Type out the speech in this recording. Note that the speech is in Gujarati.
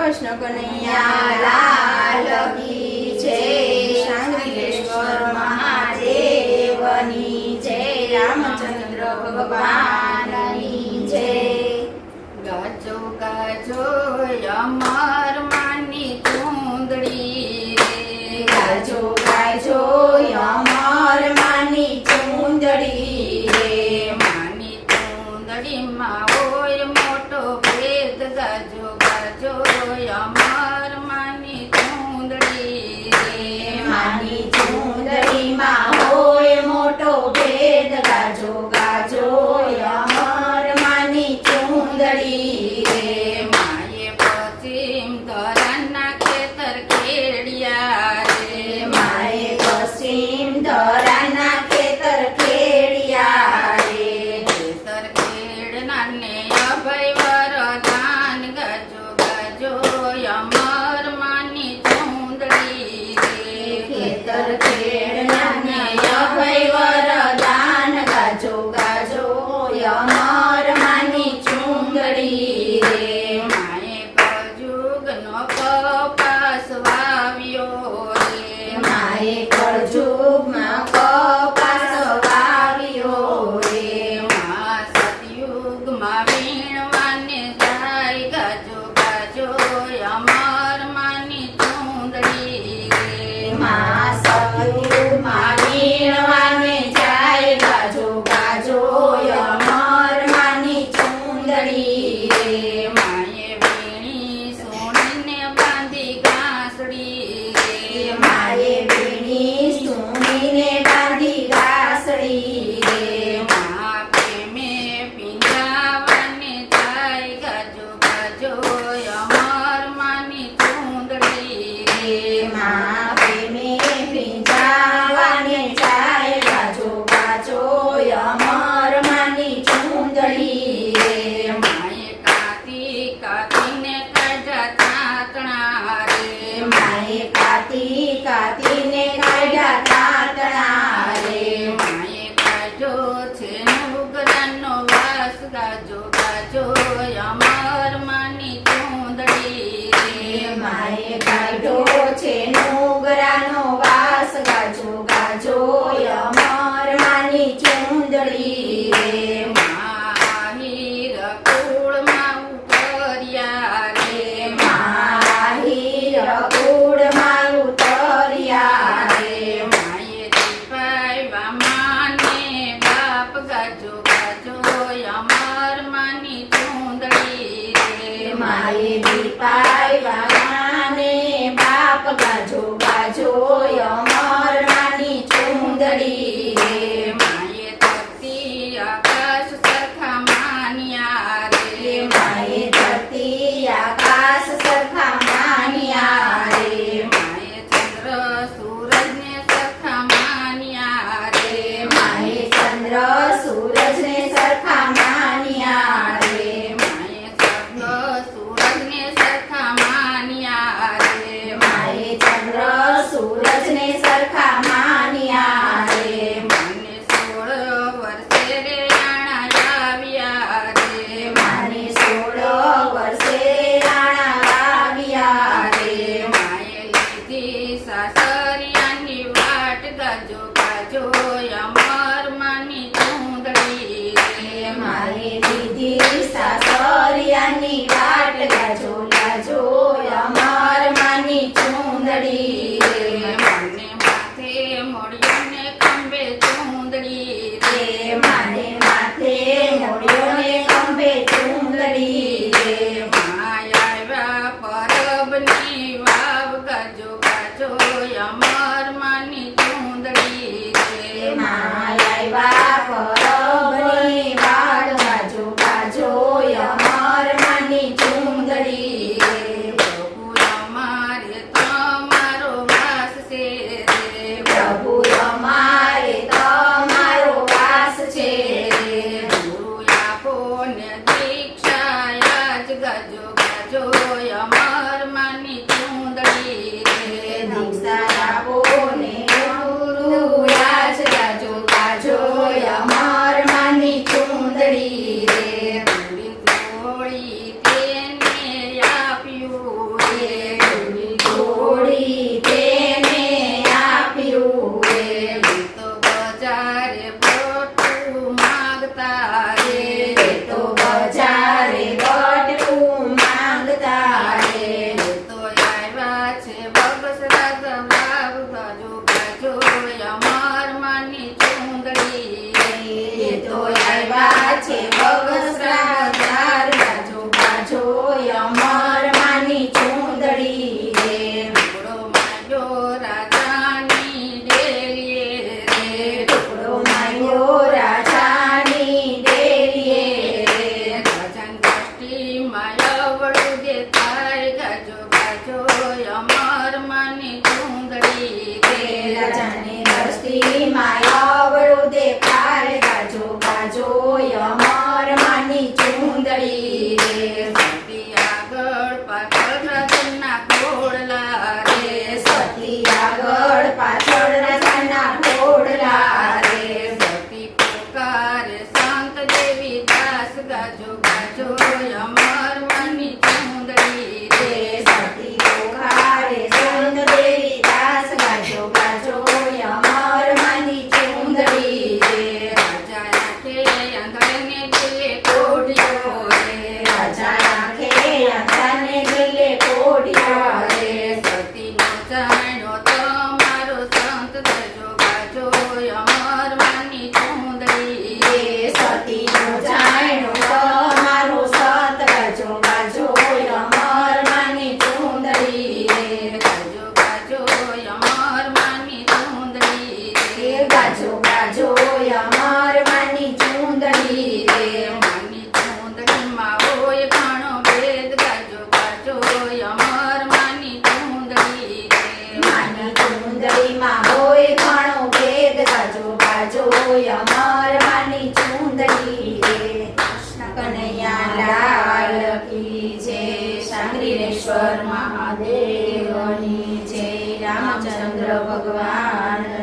કૃષ્ણ કનૈયા લાલ કી જય। શાંતિલેશ્વર મહાદેવની જય। રામચંદ્ર ભગવાનની જય। ગાજો ગાજો અમર માની ચૂંદડી રે, ગાજો ગાજો અમર માની ચૂંદડી રે। માની ચૂંદડીમાં હોય મોટો ભેદ, ગાજો ગાજો અમર માની ચૂંદડી રે। માની ચૂંદડીમાં હોય મોટો ભેદ, ગાજો ગાજો અમર માની ચૂંદડી રે। માએ પશ્ચિમ ધરાના ખેતર ખેડિયા રે, માએ પશ્ચિમ ધરાના ખેતર ખેડિયા રે। ખેતર ખેડનારને અભય વરદાન, ગાજો ગાજો અમર માની ચૂંદડી રે। ખેતર ખેડનારને અભય વરદાન, ગાજો ગાજો અમર માની ચૂંદડી રે। માએ કળજુગનો કપાસ વાવ્યો રે, માએ કળજુગમાં કપાસ વાવ્યો રે। મા સતયુગમાં વીણવાને જાય, ગાજો ગાજો અમર માની ચૂંદડી રે। મા સતયુગમાં વીણવાને જાય, ગાજો ગાજો અમર માની ચૂંદડી રે। માએ વીણી સોણીને બાંધી ગાંસડી રે, માએ વીણી સુણીને બાંધી ગાસડી રે। મા પ્રેમે પીંજાવાને જાય, ગાજો ગાજો અમર માની ચૂંદડી રે। મા પ્રેમે પીંજાવાને જાય, ગાજો ગાજો અમર માની ચૂંદડી રે। માએ કાતી કાતીને કાઢ્યા તાતણા રે, માએ કાતી કાતીને કાઢ્યા તાતણા રે। માએ કાઢ્યો છે નુગરાનો વાસ, ગાજો ગાજો અમર માની ચૂંદડી રે। માએ કાઢ્યો છે નુગરાનો વાસ, ગાજો ગાજો અમર માની ચૂંદડી રે। મા આહીર કુળમાં ઉતર્યા રે, માહીર કુળમાં ઉતર્યા રે। માએ દીપાવ્યા માને બાપ, ગાજો ગાજો અમર માની ચૂંદડી રે। માએ દીપાવ્યા માને બાપ, ગાજો ગાજો અમર માની ચૂંદડી રે। માએ ધરતી આકાશ સરખા માન્યા રે, માએ ધરતી આકાશ સરખા માન્યા રે। માએ ચંદ્ર સૂરજને સરખા માન્યા રે, માએ ચંદ્ર સૂરજને સરખા માન્યા રે। માએ ચંદ્ર સૂરજને સરખા માન્યા રે, માએ ચંદ્ર સૂરજને સરખા માન્યા રે। મને 16 વર્ષે રે આણા આવ્યા રે, માને 16 વર્ષે રાણા આવ્યા રે। માએ લીધી સાસરિયાની વાટ, ગાજો ગાજો અમર માની ચૂંદડી રે। માએ લીધી સાસરિયાની વાટ, ગાજો ગાજો અમર માની ચૂંદડી રે। મને માથે મોળ્યો ને ખંભે ચૂંદડી રે, માને માથે મોળ્યો ને ખંભે ચૂંદડી રે। માયા આવ્યા પરબની વાવ, ગાજો ગાજો અમર માની ચૂંદડી રે। માયા પરબની વાડ, ગાજો ગાજો અમર માની ચૂંદડી રે। પ્રભુ અમારે તમારો વાસ છે રે, પ્રભુ અમારે તમારો વાસ છે રે। ગુરુ આપો ને દીક્ષા આજ, ગાજો ગાજો અમર માની ચૂંદડી ઘણો ભેદ ગાજો ગાજો અમર માની ચુંદડી રે કૃષ્ણ કનૈયા લાલ કી જય શાંતિરેશ્વર મહાદેવની જય રામચંદ્ર ભગવાન